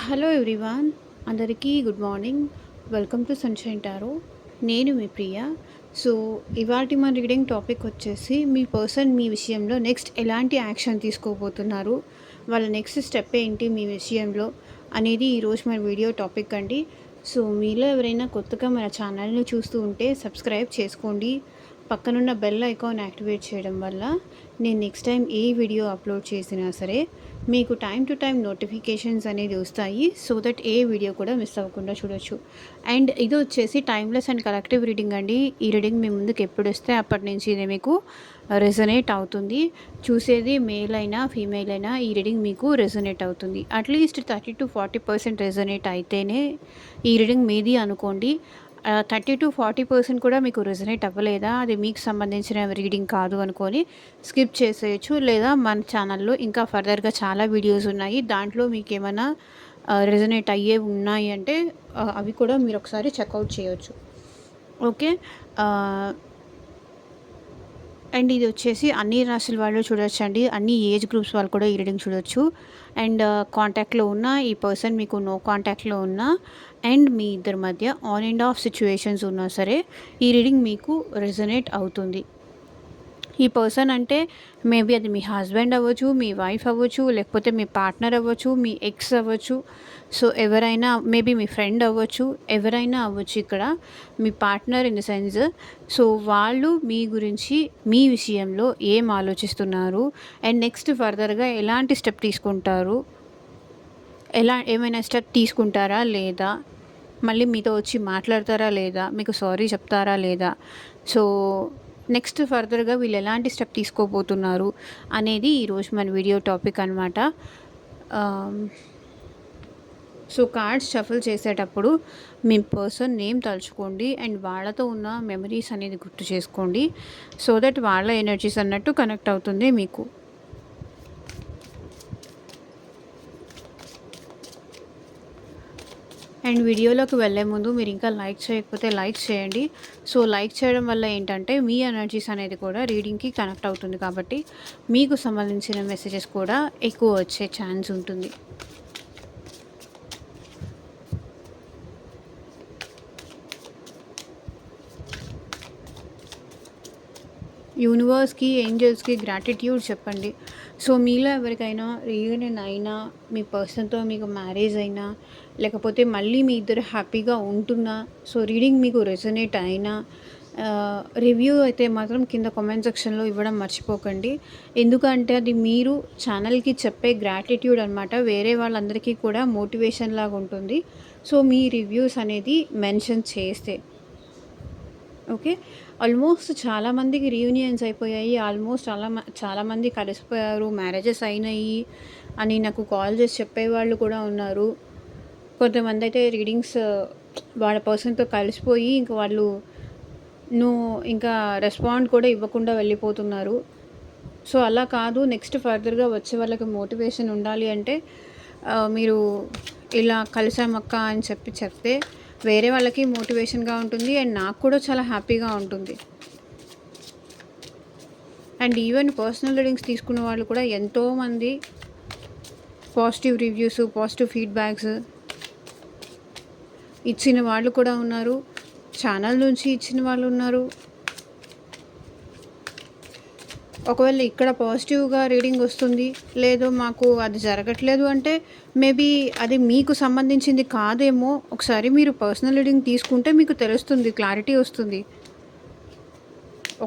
Hello everyone, అందరికీ good morning. Welcome to sunshine tarot. నేను మీ ప్రియ. So ఇవాల్టి మన రీడింగ్ టాపిక్ వచ్చేసి మీ పర్సన్ మీ విషయంలో నెక్స్ట్ ఎలాంటి యాక్షన్ తీసుకోబోతున్నారు, వాళ్ళ నెక్స్ట్ స్టెప్ ఏంటి మీ విషయంలో అనేది ఈరోజు మన వీడియో టాపిక్ అండి. సో మీలో ఎవరైనా కొత్తగా మన ఛానల్ని చూస్తూ ఉంటే సబ్స్క్రైబ్ చేసుకోండి. పక్కనున్న బెల్ ఐకాన్ యాక్టివేట్ చేయడం వల్ల నేను నెక్స్ట్ టైం ఏ వీడియో అప్లోడ్ చేసినా సరే మీకు టైం టు టైం నోటిఫికేషన్స్ అనేది వస్తాయి. సో దట్ ఏ వీడియో కూడా మిస్ అవ్వకుండా చూడొచ్చు. అండ్ ఇది వచ్చేసి టైమ్లెస్ అండ్ కలెక్టివ్ రీడింగ్ అండి. ఈ రీడింగ్ మీ ముందుకు ఎప్పుడు వస్తే అప్పటి నుంచి ఇది మీకు రెజొనేట్ అవుతుంది. చూసేది మేల్ అయినా ఫీమేల్ అయినా ఈ రీడింగ్ మీకు రెజొనేట్ అవుతుంది. అట్లీస్ట్ 30-40% రెజొనేట్ అయితేనే ఈ రీడింగ్ మీది అనుకోండి. 30-40% కూడా మీకు రెజొనేట్ అవ్వలేదా, అది మీకు సంబంధించిన రీడింగ్ కాదు అనుకొని స్కిప్ చేసేయచ్చు. లేదా మన ఛానల్లో ఇంకా ఫర్దర్గా చాలా వీడియోస్ ఉన్నాయి, దాంట్లో మీకు ఏమైనా రెజొనేట్ అయ్యే ఉన్నాయి అంటే అవి కూడా మీరు ఒకసారి చెక్అవుట్ చేయొచ్చు. ఓకే. అండ్ ఇది వచ్చేసి అన్ని రాశుల వాళ్ళు చూడొచ్చు అండి, అన్ని ఏజ్ గ్రూప్స్ వాళ్ళు కూడా ఈ రీడింగ్ చూడొచ్చు. అండ్ కాంటాక్ట్లో ఉన్న ఈ పర్సన్ మీకు నో కాంటాక్ట్లో ఉన్నా అండ్ మీ ఇద్దరి మధ్య ఆన్ అండ్ ఆఫ్ సిచ్యువేషన్స్ ఉన్నా సరే ఈ రీడింగ్ మీకు రెజొనేట్ అవుతుంది. ఈ పర్సన్ అంటే మేబీ అది మీ హస్బెండ్ అవ్వచ్చు, మీ వైఫ్ అవ్వచ్చు, లేకపోతే మీ పార్ట్నర్ అవ్వచ్చు, మీ ఎక్స్ అవ్వచ్చు. సో ఎవరైనా, మేబీ మీ ఫ్రెండ్ అవ్వచ్చు, ఎవరైనా అవ్వచ్చు. ఇక్కడ మీ partner in the sense. So వాళ్ళు మీ గురించి మీ విషయంలో ఏం ఆలోచిస్తున్నారు అండ్ నెక్స్ట్ ఫర్దర్గా ఎలాంటి స్టెప్ తీసుకుంటారు, ఏమైనా స్టెప్ తీసుకుంటారా లేదా, మళ్ళీ మీతో వచ్చి మాట్లాడతారా లేదా, మీకు సారీ చెప్తారా లేదా, సో నెక్స్ట్ ఫర్దర్గా వీళ్ళు ఎలాంటి స్టెప్ తీసుకోబోతున్నారు అనేది ఈరోజు మన వీడియో టాపిక్ అనమాట. సో కార్డ్స్ షఫల్ చేసేటప్పుడు మీ పర్సన్ నేమ్ తలుచుకోండి అండ్ వాళ్ళతో ఉన్న మెమరీస్ అనేది గుర్తు చేసుకోండి. సో దట్ వాళ్ళ ఎనర్జీస్ అన్నట్టు కనెక్ట్ అవుతుంది మీకు. అండ్ వీడియోలోకి వెళ్ళే ముందు మీరు ఇంకా లైక్ చేయకపోతే లైక్ చేయండి. సో లైక్ చేయడం వల్ల ఏంటంటే మీ ఎనర్జీస్ అనేది కూడా రీడింగ్కి కనెక్ట్ అవుతుంది, కాబట్టి మీకు సంబంధించిన మెసేజెస్ కూడా ఎక్కువ వచ్చే ఛాన్స్ ఉంటుంది. యూనివర్స్కి, ఏంజల్స్కి గ్రాటిట్యూడ్ చెప్పండి. సో మీలో ఎవరికైనా రీయూనియన్ అయినా, మీ పర్సన్తో మీకు మ్యారేజ్ అయినా, లేకపోతే మళ్ళీ మీ ఇద్దరు హ్యాపీగా ఉంటున్నా, సో రీడింగ్ మీకు రెజొనేట్ అయినా రివ్యూ అయితే మాత్రం కింద కామెంట్ సెక్షన్లో ఇవ్వడం మర్చిపోకండి. ఎందుకంటే అది మీరు ఛానల్కి చెప్పే గ్రాటిట్యూడ్ అనమాట. వేరే వాళ్ళందరికీ కూడా మోటివేషన్ లాగా ఉంటుంది. సో మీ రివ్యూస్ అనేది మెన్షన్ చేస్తే ఓకే. ఆల్మోస్ట్ చాలామందికి రీయూనియన్స్ అయిపోయాయి, ఆల్మోస్ట్ చాలామంది కలిసిపోయారు, మ్యారేజెస్ అయినాయి అని నాకు కాల్ చేసి చెప్పేవాళ్ళు కూడా ఉన్నారు. కొంతమంది అయితే రీడింగ్స్ వాళ్ళ పర్సన్తో కలిసిపోయి ఇంకా వాళ్ళు ఇంకా రెస్పాండ్ కూడా ఇవ్వకుండా వెళ్ళిపోతున్నారు. సో అలా కాదు, నెక్స్ట్ ఫర్దర్గా వచ్చే వాళ్ళకి మోటివేషన్ ఉండాలి అంటే మీరు ఇలా కలిసామక్క అని చెప్తే వేరే వాళ్ళకి మోటివేషన్గా ఉంటుంది అండ్ నాకు కూడా చాలా హ్యాపీగా ఉంటుంది. అండ్ ఈవెన్ పర్సనల్ రీడింగ్స్ తీసుకున్న వాళ్ళు కూడా ఎంతోమంది పాజిటివ్ రివ్యూస్, పాజిటివ్ ఫీడ్బ్యాక్స్ ఇచ్చిన వాళ్ళు కూడా ఉన్నారు, ఛానల్ నుంచి ఇచ్చిన వాళ్ళు ఉన్నారు. ఒకవేళ ఇక్కడ పాజిటివ్గా రీడింగ్ వస్తుంది, లేదు మాకు అది జరగట్లేదు అంటే మేబీ అది మీకు సంబంధించింది కాదేమో. ఒకసారి మీరు పర్సనల్ రీడింగ్ తీసుకుంటే మీకు తెలుస్తుంది, క్లారిటీ వస్తుంది.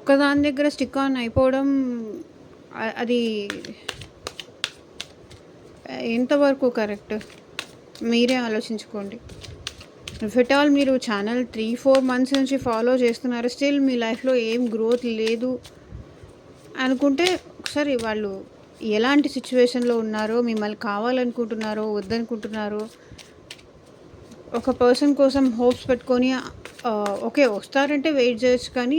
ఒకదాని దగ్గర స్టిక్ ఆన్ అయిపోవడం అది ఎంతవరకు కరెక్ట్ మీరే ఆలోచించుకోండి. ఇఫ్ ఎట్ ఆల్ మీరు ఛానల్ 3-4 months నుంచి ఫాలో చేస్తున్నారు, స్టిల్ మీ లైఫ్లో ఏం గ్రోత్ లేదు అనుకుంటే ఒకసారి వాళ్ళు ఎలాంటి సిచ్యువేషన్లో ఉన్నారో, మిమ్మల్ని కావాలనుకుంటున్నారో వద్దనుకుంటున్నారో, ఒక పర్సన్ కోసం హోప్స్ పెట్టుకొని ఓకే వస్తారంటే వెయిట్ చేయొచ్చు, కానీ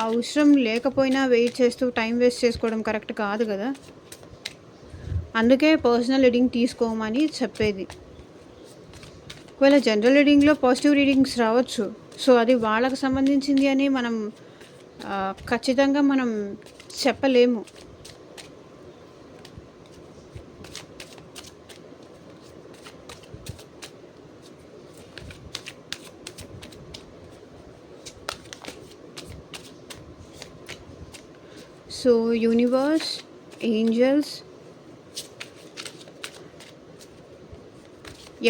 అవసరం లేకపోయినా వెయిట్ చేస్తూ టైం వేస్ట్ చేసుకోవడం కరెక్ట్ కాదు కదా. అందుకే పర్సనల్ రీడింగ్ తీసుకోమని చెప్పేది. ఒకవేళ జనరల్ రీడింగ్లో పాజిటివ్ రీడింగ్స్ రావచ్చు, సో అది వాళ్ళకు సంబంధించింది అని మనం ఖచ్చితంగా మనం చెప్పలేము. సో యూనివర్స్, ఏంజల్స్,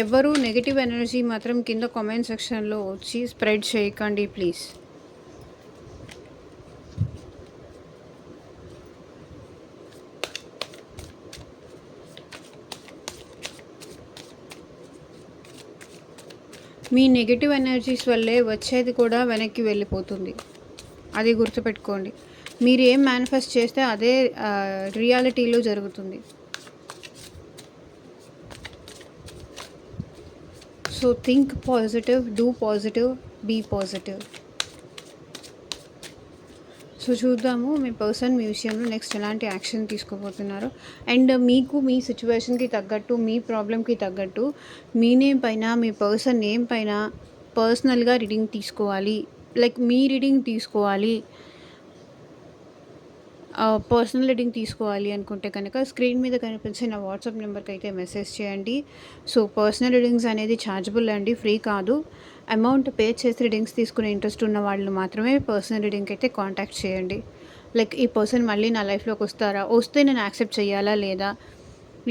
ఎవ్వరూ నెగిటివ్ ఎనర్జీ మాత్రం కింద కామెంట్ సెక్షన్లో వచ్చి స్ప్రెడ్ చేయకండి ప్లీజ్. మీ నెగిటివ్ ఎనర్జీస్ వల్లే వచ్చేది కూడా వెనక్కి వెళ్ళిపోతుంది, అది గుర్తుపెట్టుకోండి. మీరు ఏం మేనిఫెస్ట్ చేస్తే అదే రియాలిటీలో జరుగుతుంది. So think positive, do positive, be positive. So చూద్దాము మీ పర్సన్ మీ విషయంలో నెక్స్ట్ ఎలాంటి యాక్షన్ తీసుకోబోతున్నారు. అండ్ మీకు మీ సిచ్యువేషన్కి తగ్గట్టు, మీ ప్రాబ్లమ్కి తగ్గట్టు మీ నేమ్ పైన, మీ పర్సన్ నేమ్ పైన పర్సనల్గా రీడింగ్ తీసుకోవాలి, లైక్ మీ రీడింగ్ తీసుకోవాలి, పర్సనల్ రీడింగ్ తీసుకోవాలి అనుకుంటే కనుక స్క్రీన్ మీద కనిపించే నా వాట్సాప్ నెంబర్కి అయితే మెసేజ్ చేయండి. సో పర్సనల్ రీడింగ్స్ అనేది ఛార్జబుల్ అండి, ఫ్రీ కాదు. అమౌంట్ పే చేసి రీడింగ్స్ తీసుకునే ఇంట్రెస్ట్ ఉన్న వాళ్ళు మాత్రమే పర్సనల్ రీడింగ్కి అయితే కాంటాక్ట్ చేయండి. లైక్ ఈ పర్సన్ మళ్ళీ నా లైఫ్లోకి వస్తారా, వస్తే నేను యాక్సెప్ట్ చేయాలా లేదా,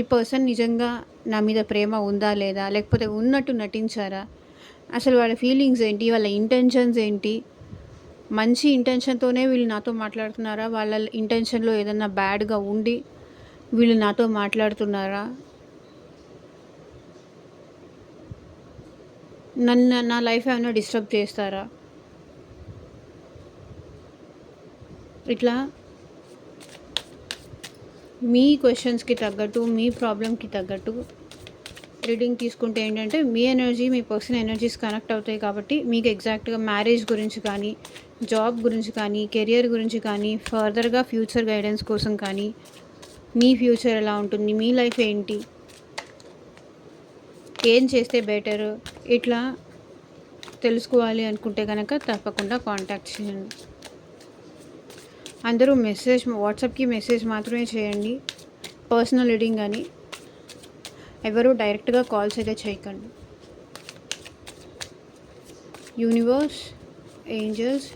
ఈ పర్సన్ నిజంగా నా మీద ప్రేమ ఉందా లేదా, లేకపోతే ఉన్నట్టు నటించారా, అసలు వాళ్ళ ఫీలింగ్స్ ఏంటి, వాళ్ళ ఇంటెన్షన్స్ ఏంటి, మంచి ఇంటెన్షన్తోనే వీళ్ళు నాతో మాట్లాడుతున్నారా, వాళ్ళ ఇంటెన్షన్లో ఏదన్నా బ్యాడ్గా ఉండి వీళ్ళు నాతో మాట్లాడుతున్నారా, నా లైఫ్ ఏమైనా డిస్టర్బ్ చేస్తారా, ఇట్లా మీ క్వశ్చన్స్కి తగ్గట్టు, మీ ప్రాబ్లమ్కి తగ్గట్టు రీడింగ్ తీసుకుంటే ఏంటంటే మీ ఎనర్జీ, మీ పర్సన్ ఎనర్జీస్ కనెక్ట్ అవుతాయి. కాబట్టి మీకు ఎగ్జాక్ట్గా మ్యారేజ్ గురించి కానీ, జాబ్ గురించి కానీ, కెరియర్ గురించి కానీ, ఫర్దర్గా ఫ్యూచర్ గైడెన్స్ కోసం కానీ, మీ ఫ్యూచర్ ఎలా ఉంటుంది, మీ లైఫ్ ఏంటి, ఏం చేస్తే బెటర్, ఇట్లా తెలుసుకోవాలి అనుకుంటే కనుక తప్పకుండా కాంటాక్ట్ చేయండి. అందరూ వాట్సాప్కి మెసేజ్ మాత్రమే చేయండి, పర్సనల్ రీడింగ్ అని. ఎవరు డైరెక్ట్గా కాల్స్ అయితే చేయకండి. Universe, angels,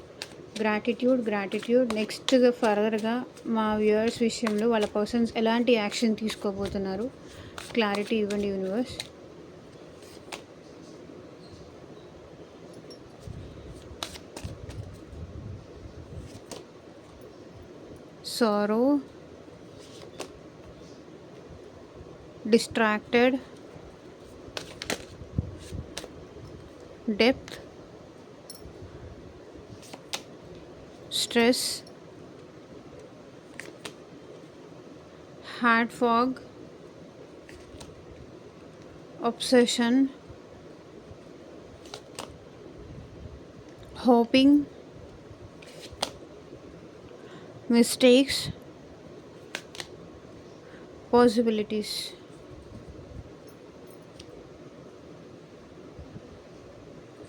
gratitude. నెక్స్ట్ ఫర్దర్గా మా వ్యూవర్స్ విషయంలో వాళ్ళ పర్సన్స్ ఎలాంటి యాక్షన్ తీసుకోబోతున్నారు, క్లారిటీ ఇవ్వండి యూనివర్స్. సారో, distracted, depth, stress, heart fog, obsession, hoping, mistakes, possibilities.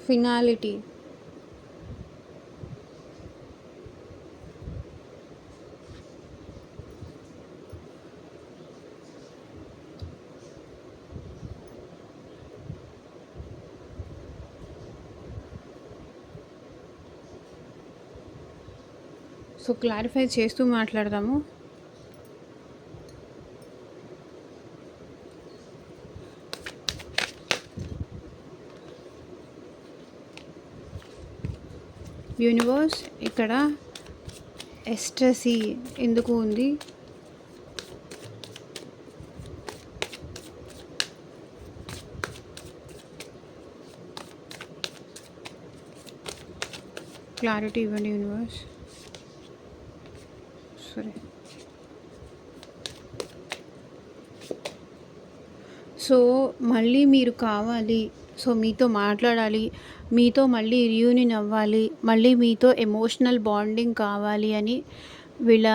ఫినాలిటీ. So clarify చేస్తూ మాట్లాడదాము. యూనివర్స్, ఇక్కడ ఎస్టసీ ఎందుకు ఉంది, క్లారిటీ ఇవ్వండి యూనివర్స్. సరే, సో మళ్ళీ మీరు కావాలి, సో మీతో మాట్లాడాలి, మీతో మళ్ళీ రియూనియన్ అవ్వాలి, మళ్ళీ మీతో ఎమోషనల్ బాండింగ్ కావాలి అని వీళ్ళ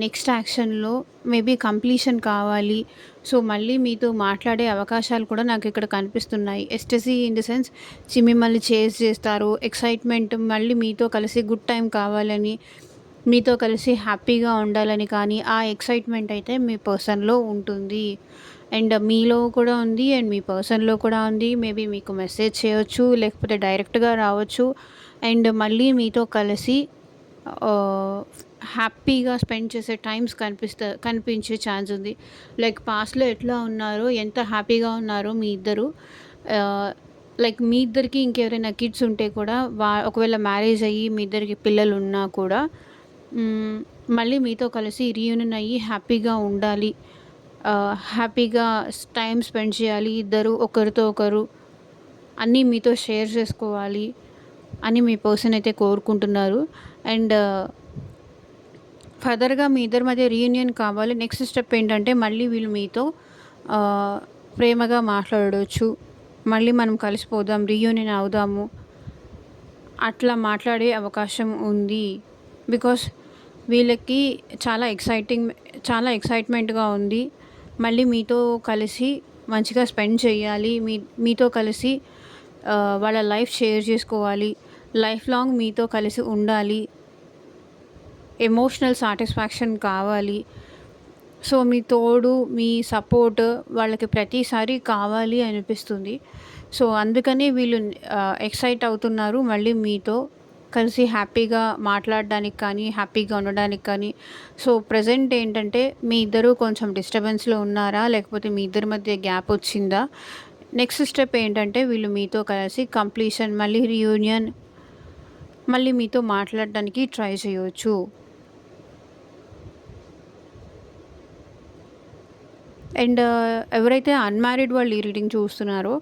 నెక్స్ట్ యాక్షన్లో మేబీ కంప్లీషన్ కావాలి. సో మళ్ళీ మీతో మాట్లాడే అవకాశాలు కూడా నాకు ఇక్కడ కనిపిస్తున్నాయి. ఎస్టసీ ఇన్ ది సెన్స్ మిమ్మల్ని చేజ్ చేస్తారు, ఎక్సైట్మెంట్, మళ్ళీ మీతో కలిసి గుడ్ టైం కావాలని, మీతో కలిసి హ్యాపీగా ఉండాలని, కానీ ఆ ఎక్సైట్మెంట్ అయితే మీ పర్సన్లో ఉంటుంది. అండ్ మీలో కూడా ఉంది అండ్ మీ పర్సన్లో కూడా ఉంది. మేబీ మీకు మెసేజ్ చేయొచ్చు, లేకపోతే డైరెక్ట్గా రావచ్చు. అండ్ మళ్ళీ మీతో కలిసి ఆహ్, హ్యాపీగా స్పెండ్ చేసే టైమ్స్ కనిపించే ఛాన్స్ ఉంది. లైక్ పాస్ట్‌లో ఎట్లా ఉన్నారో, ఎంత హ్యాపీగా ఉన్నారో మీ ఇద్దరు, ఆహ్, లైక్ మీ ఇద్దరికి ఇంకెవరైనా కిడ్స్ ఉంటే కూడా ఒకవేళ మ్యారేజ్ అయ్యి మీ ఇద్దరికి పిల్లలున్నా కూడా హ్మ్, మళ్ళీ మీతో కలిసి రీయూనియన్ అయ్యి హ్యాపీగా ఉండాలి. హ్యాపీగా టైమ్ స్పెండ్ చేయాలి ఇద్దరు ఒకరితో ఒకరు. అన్నీ మీతో షేర్ చేసుకోవాలి అని మీ పర్సన్ అయితే కోరుకుంటున్నారు. అండ్ ఫర్దర్‌గా మీ ఇద్దరి మధ్య రీయూనియన్ కావాలి. నెక్స్ట్ స్టెప్ ఏంటంటే మళ్ళీ వీళ్ళు మీతో ఆహ్, ప్రేమగా మాట్లాడొచ్చు. మళ్ళీ మనం కలిసిపోదాం, రీయూనియన్ అవుదాము. అట్లా మాట్లాడే అవకాశం ఉంది. బికాస్ వీళ్ళకి చాలా ఎక్సైట్‌మెంట్‌గా ఉంది. మళ్ళీ మీతో కలిసి మంచిగా స్పెండ్ చేయాలి. మీతో కలిసి వాళ్ళ లైఫ్ షేర్ చేసుకోవాలి. లైఫ్ లాంగ్ మీతో కలిసి ఉండాలి. ఎమోషనల్ సాటిస్ఫాక్షన్ కావాలి. సో, మీ తోడు, మీ సపోర్ట్ వాళ్ళకి ప్రతిసారి కావాలి అనిపిస్తుంది. సో, అందుకని వీళ్ళు ఎక్సైట్ అవుతున్నారు మళ్ళీ మీతో కలిసి హ్యాపీగా మాట్లాడడానికి కానీ, హ్యాపీగా ఉండడానికి కానీ. సో, ప్రెజెంట్ ఏంటంటే మీ ఇద్దరు కొంచెం డిస్టర్బెన్స్‌లో ఉన్నారా? లేకపోతే మీ ఇద్దరి మధ్య గ్యాప్ వచ్చిందా? నెక్స్ట్ స్టెప్ ఏంటంటే వీళ్ళు మీతో కలిసి కంప్లీషన్ మళ్ళీ రీయూనియన్ మళ్ళీ మీతో మాట్లాడడానికి ట్రై చేయొచ్చు. అండ్ ఎవరైతే అన్‌మ్యారీడ్ వాళ్ళు ఈ రీడింగ్ చూస్తున్నారో,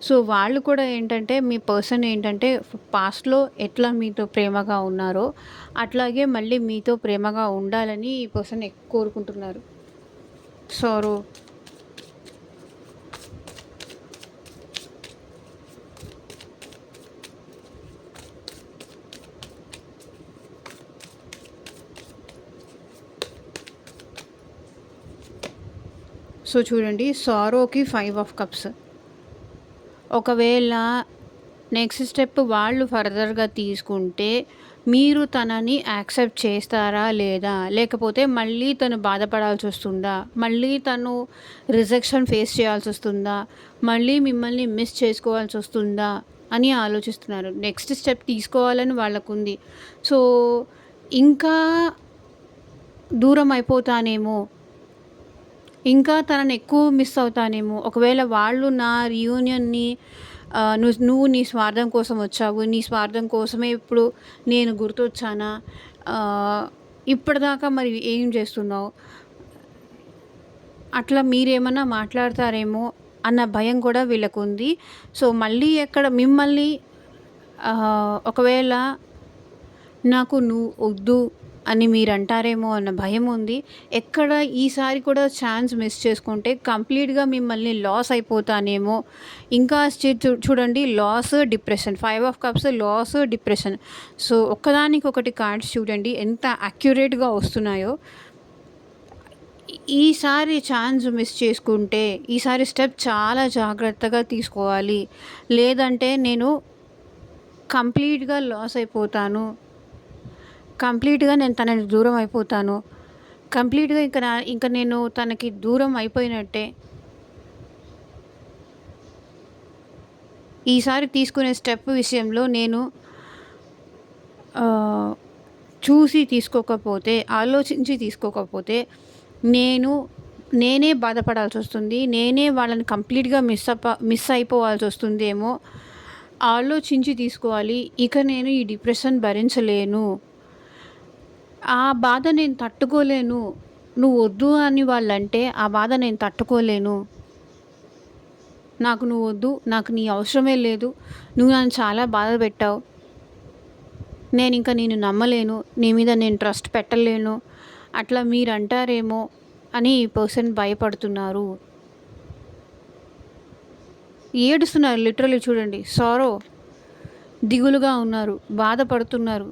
సో, వాళ్ళు కూడా ఏంటంటే మీ పర్సన్ ఏంటంటే పాస్ట్‌లో ఎట్లా మీతో ప్రేమగా ఉన్నారో, అట్లాగే మళ్ళీ మీతో ప్రేమగా ఉండాలని ఈ పర్సన్ కోరుకుంటున్నారు. సారో. సో, చూడండి సారోకి 5 ఆఫ్ కప్స్. ఒకవేళ నెక్స్ట్ స్టెప్ వాళ్ళు ఫర్దర్‌గా తీసుకుంటే మీరు తనని యాక్సెప్ట్ చేస్తారా లేదా? లేకపోతే మళ్ళీ తను బాధపడాల్సొస్తుందా? మళ్ళీ తను రిజెక్షన్ ఫేస్ చేయాల్సొస్తుందా? మళ్ళీ మిమ్మల్ని మిస్ చేసుకోవాల్సొస్తుందా? అని ఆలోచిస్తున్నారు. నెక్స్ట్ స్టెప్ తీసుకోవాలని వాళ్ళకుంది. సో, ఇంకా దూరం అయిపోతానేమో, ఇంకా తనని ఎక్కువ మిస్ అవుతానేమో, ఒకవేళ వాళ్ళు నా రీయూనియన్‌ని నువ్వు నీ స్వార్థం కోసం వచ్చావు. నీ స్వార్థం కోసమే ఇప్పుడు నేను గుర్తొచ్చానా? ఇప్పటిదాకా మరి ఏం చేస్తున్నావు? అట్లా మీరేమన్నా మాట్లాడతారేమో అన్న భయం కూడా వీళ్ళకుంది. సో, మళ్ళీ మిమ్మల్ని ఒకవేళ నాకు నువ్వు వద్దు అని మీరంటారేమో అన్న భయం ఉంది. ఈసారి కూడా ఛాన్స్ మిస్ చేసుకుంటే కంప్లీట్‌గా మిమ్మల్ని లాస్ అయిపోతానేమో. ఇంకా చూడండి, loss, depression. 5 of cups, loss, depression. So, ఒక్కదానికొకటి కార్డ్స్ చూడండి ఎంత అక్యురేట్‌గా వస్తున్నాయో. ఈసారి ఛాన్స్ మిస్ చేసుకుంటే ఈసారి స్టెప్ చాలా జాగ్రత్తగా తీసుకోవాలి. లేదంటే నేను కంప్లీట్‌గా లాస్ అయిపోతాను. కంప్లీట్‌గా నేను తనని దూరం అయిపోతాను. కంప్లీట్‌గా ఇంక నేను తనకి దూరం అయిపోయినట్టే. ఈసారి తీసుకునే స్టెప్ విషయంలో నేను చూసి తీసుకోకపోతే, ఆలోచించి తీసుకోకపోతే నేనే బాధపడాల్సొస్తుంది. నేనే వాళ్ళని కంప్లీట్‌గా మిస్ అయిపోవాల్సొస్తుందేమో. ఆలోచించి తీసుకోవాలి. ఇక నేను ఈ డిప్రెషన్ భరించలేను. ఆ బాధ నేను తట్టుకోలేను. నువ్వు వద్దు అని వాళ్ళంటే ఆ బాధ నేను తట్టుకోలేను. నాకు నువ్వు వద్దు. నాకు నీ అవసరమే లేదు. నువ్వు నన్ను చాలా బాధ పెట్టావు. నేనింక నిన్ను నమ్మలేను. నీ మీద నేను ట్రస్ట్ పెట్టలేను. అట్లా మీరంటారేమో అని ఈ పర్సన్ భయపడుతున్నారు. ఏడుస్తున్నారు లిటరల్లీ చూడండి. సారో, దిగులుగా ఉన్నారు. బాధపడుతున్నారు.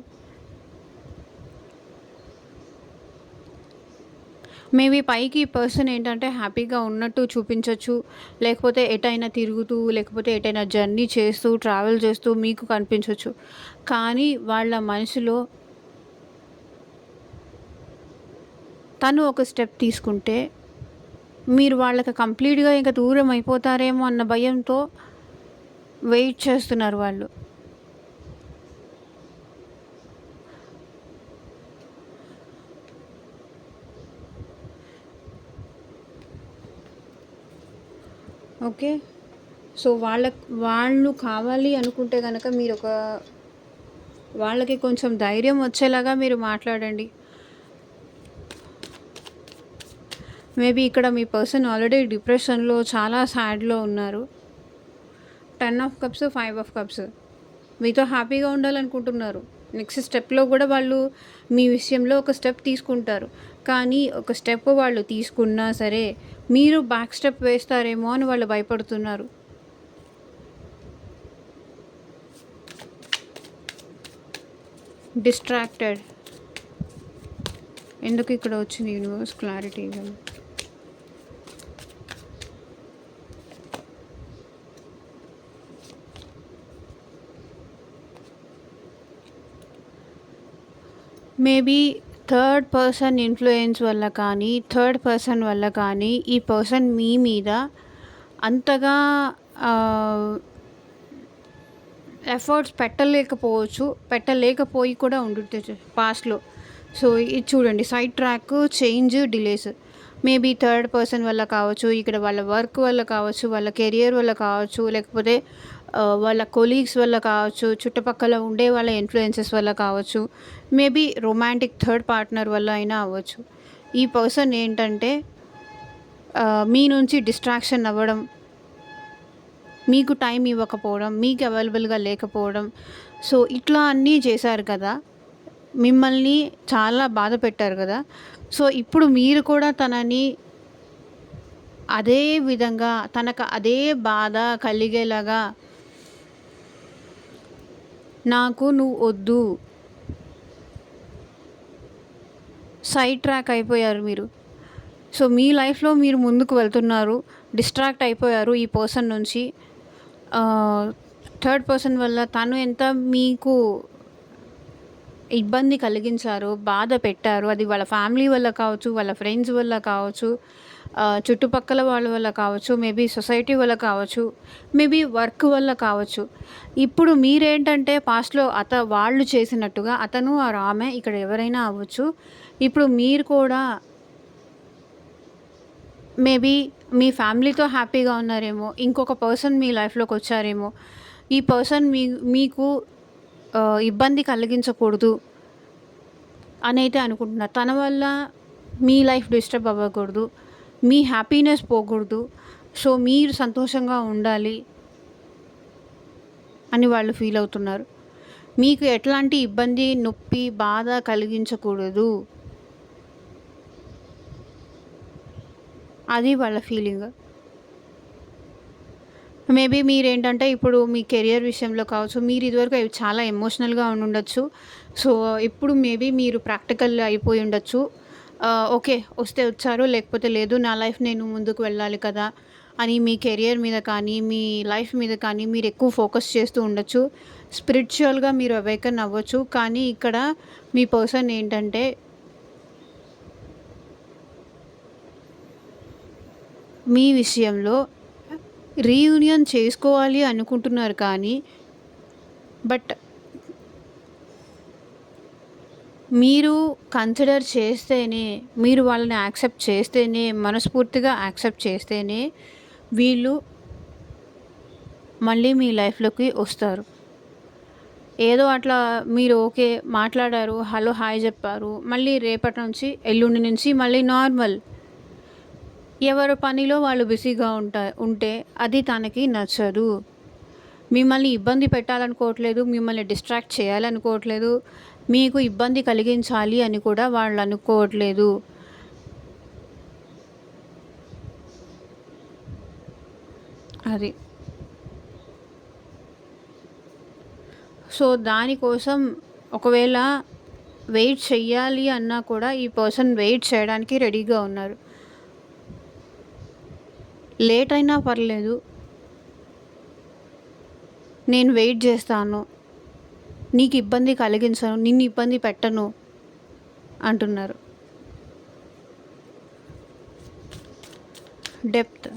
మేబీ పైకి ఈ పర్సన్ ఏంటంటే హ్యాపీగా ఉన్నట్టు చూపించొచ్చు. లేకపోతే ఎటైనా తిరుగుతూ, లేకపోతే ఎటైనా జర్నీ చేస్తూ, ట్రావెల్ చేస్తూ మీకు కనిపించొచ్చు. కానీ వాళ్ళ మనసులో తను ఒక స్టెప్ తీసుకుంటే మీరు వాళ్ళకి కంప్లీట్‌గా ఇంక దూరం అయిపోతారేమో అన్న భయంతో వెయిట్ చేస్తున్నారు వాళ్ళు. ఓకే. సో, వాళ్ళు కావాలి అనుకుంటే గనక వాళ్ళకి కొంచెం ధైర్యం వచ్చేలాగా మీరు మాట్లాడండి. మేబీ ఇక్కడ మీ పర్సన్ ఆల్రెడీ డిప్రెషన్‌లో చాలా సాడ్‌లో ఉన్నారు. 10 ఆఫ్ కప్స్, 5 ఆఫ్ కప్స్. మీతో హ్యాపీగా ఉండాలనుకుంటున్నారు. నెక్స్ట్ స్టెప్‌లో గూడా వాళ్ళు మీ విషయంలో ఒక స్టెప్ తీసుకుంటారు. కానీ ఒక స్టెప్ వాళ్ళు తీసుకున్నా సరే, మీరు బ్యాక్ స్టెప్ వేస్తారేమో అని వాళ్ళు భయపడుతున్నారు. డిస్ట్రాక్టెడ్. ఎందుకు ఇక్కడ వచ్చింది యూనివర్స్ క్లారిటీ ఇవ్వండి. మేబీ థర్డ్ పర్సన్ ఇన్‌ఫ్లూయెన్స్ వల్ల కానీ, థర్డ్ పర్సన్ వల్ల కానీ, ఈ పర్సన్ మీ మీద అంతగా ఎఫర్ట్స్ పెట్టలేకపోయి కూడా ఉండుండొచ్చు పాస్ట్‌లో. సో, ఇది చూడండి side track, change, delays. Maybe third person వల్ల కావచ్చు, ఇక్కడ వాళ్ళ వర్క్ వల్ల కావచ్చు, వాళ్ళ కెరియర్ వల్ల కావచ్చు, లేకపోతే వాళ్ళ కొలీగ్స్ వల్ల కావచ్చు, చుట్టుపక్కల ఉండే వాళ్ళ ఇన్‌ఫ్లూయెన్సెస్ వల్ల కావచ్చు, మేబీ రొమాంటిక్ థర్డ్ పార్ట్నర్ వల్ల అయినా అవ్వచ్చు. ఈ పర్సన్ ఏంటంటే మీ నుంచి డిస్ట్రాక్షన్ అవ్వడం, మీకు టైం ఇవ్వకపోవడం, మీకు అవైలబుల్‌గా లేకపోవడం. సో, ఇట్లా అన్నీ చేశారు కదా! మిమ్మల్ని చాలా బాధ పెట్టారు కదా! సో, ఇప్పుడు మీరు కూడా తనని అదే విధంగా తనకు అదే బాధ కలిగేలాగా నాకు నువ్వు వద్దు. సైడ్ ట్రాక్ అయిపోయారు మీరు. సో, మీ లైఫ్‌లో మీరు ముందుకు వెళ్తున్నారు. డిస్ట్రాక్ట్ అయిపోయారు ఈ పర్సన్ నుంచి. థర్డ్ పర్సన్ వల్ల తను ఎంత మీకు ఇబ్బంది కలిగించారో, బాధ పెట్టారో, అది వాళ్ళ ఫ్యామిలీ వల్ల కావచ్చు, వాళ్ళ ఫ్రెండ్స్ వల్ల కావచ్చు, చుట్టుపక్కల వాళ్ళ వల్ల కావచ్చు, మేబీ సొసైటీ వల్ల కావచ్చు, మేబీ వర్క్ వల్ల కావచ్చు. ఇప్పుడు మీరేంటంటే పాస్ట్‌లో వాళ్ళు చేసినట్టుగా అతను ఆర్ ఆమె ఇక్కడ ఎవరైనా అవ్వచ్చు. ఇప్పుడు మీరు కూడా మేబీ మీ ఫ్యామిలీతో హ్యాపీగా ఉన్నారేమో, ఇంకొక పర్సన్ మీ లైఫ్‌లోకి వచ్చారేమో. ఈ పర్సన్ మీకు ఇబ్బంది కలిగించకూడదు అనైతే అనుకుంటున్నారు. తన వల్ల మీ లైఫ్ డిస్టర్బ్ అవ్వకూడదు, మీ హ్యాపీనెస్ పోకూడదు. సో, మీరు సంతోషంగా ఉండాలి అని వాళ్ళు ఫీల్ అవుతున్నారు. మీకు ఎట్లాంటి ఇబ్బంది, నొప్పి, బాధ కలిగించకూడదు. అది వాళ్ళ ఫీలింగ్. మేబీ మీరేంటంటే ఇప్పుడు మీ కెరియర్ విషయంలో కావచ్చు, మీరు ఇదివరకు చాలా ఎమోషనల్‌గా ఉండుండొచ్చు. సో, ఇప్పుడు మేబీ మీరు ప్రాక్టికల్ అయిపోయి ఉండొచ్చు. ఓకే. వస్తే వచ్చారు, లేకపోతే లేదు. నా లైఫ్ నేను ముందుకు వెళ్ళాలి కదా! అని మీ కెరియర్ మీద కానీ, మీ లైఫ్ మీద కానీ మీరు ఎక్కువ ఫోకస్ చేస్తూ ఉండొచ్చు. స్పిరిచ్యువల్‌గా మీరు అవేకన్ అవ్వచ్చు. కానీ ఇక్కడ మీ పర్సన్ ఏంటంటే మీ విషయంలో రీయూనియన్ చేసుకోవాలి అనుకుంటున్నారు కానీ, బట్ మీరు కన్సిడర్ చేస్తేనే, మీరు వాళ్ళని యాక్సెప్ట్ చేస్తేనే, మనస్ఫూర్తిగా యాక్సెప్ట్ చేస్తేనే వీళ్ళు మళ్ళీ మీ లైఫ్‌లోకి వస్తారు. ఏదో అట్లా మీరు ఓకే మాట్లాడారు, హలో, హాయ్ చెప్పారు. మళ్ళీ రేపటి నుంచి, ఎల్లుండి నుంచి మళ్ళీ నార్మల్. ఎవరి పనిలో వాళ్ళు బిజీగా ఉంటే అది తనకి నచ్చదు. మిమ్మల్ని ఇబ్బంది పెట్టాలనుకోవట్లేదు, మిమ్మల్ని డిస్ట్రాక్ట్ చేయాలనుకోవట్లేదు, మీకు ఇబ్బంది కలిగించాలి అని కూడా వాళ్ళు అనుకోవట్లేదు. అది. సో, దానికోసం ఒకవేళ వెయిట్ చెయ్యాలి అన్నా కూడా ఈ పర్సన్ వెయిట్ చేయడానికి రెడీగా ఉన్నారు. లేట్ అయినా పర్లేదు, నేను వెయిట్ చేస్తాను, నీకు ఇబ్బంది కలిగించను, నిన్ను ఇబ్బంది పెట్టను అంటున్నారు. Depth.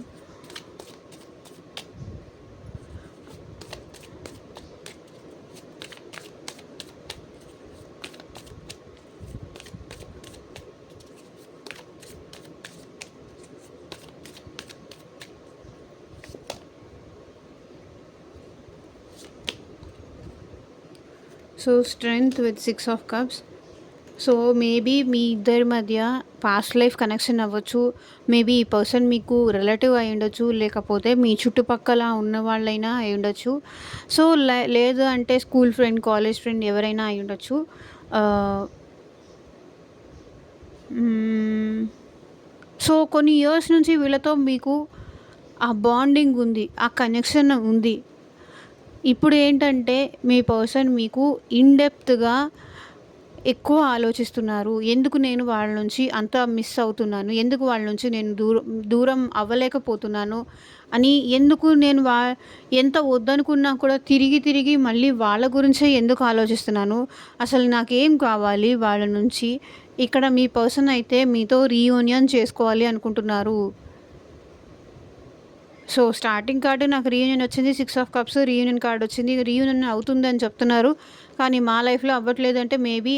So strength with 6 of cups. So maybe మీ ఇద్దరి మధ్య పాస్ట్ లైఫ్ కనెక్షన్ అవ్వచ్చు. మేబీ ఈ పర్సన్ మీకు రిలేటివ్ అయి ఉండొచ్చు, లేకపోతే మీ చుట్టుపక్కల ఉన్న వాళ్ళైనా అయి ఉండొచ్చు. సో లేదు అంటే స్కూల్ ఫ్రెండ్, కాలేజ్ ఫ్రెండ్ ఎవరైనా అయి ఉండొచ్చు. సో కొన్ని ఇయర్స్ నుంచి వీళ్ళతో మీకు ఆ బాండింగ్ ఉంది, ఆ కనెక్షన్ ఉంది. ఇప్పుడు ఏంటంటే మీ పర్సన్ మీకు ఇన్‌డెప్త్‌గా ఎక్కువ ఆలోచిస్తున్నారు. ఎందుకు నేను వాళ్ళ నుంచి అంత మిస్ అవుతున్నాను? ఎందుకు వాళ్ళ నుంచి నేను దూరం అవ్వలేకపోతున్నాను అని, ఎందుకు నేను ఎంత వద్దనుకున్నా కూడా తిరిగి తిరిగి మళ్ళీ వాళ్ళ గురించే ఎందుకు ఆలోచిస్తున్నాను? అసలు నాకేం కావాలి వాళ్ళ నుంచి? ఇక్కడ మీ పర్సన్ అయితే మీతో రీయూనియన్ చేసుకోవాలి అనుకుంటున్నారు. సో స్టార్టింగ్ కార్డ్ నాకు రీయూనియన్ వచ్చింది. 6 ఆఫ్ కప్స్ రీయూనియన్ కార్డ్ వచ్చింది. రీయూనియన్ అవుతుందని చెప్తున్నారు. కానీ మా లైఫ్‌లో అవ్వట్లేదంటే మేబీ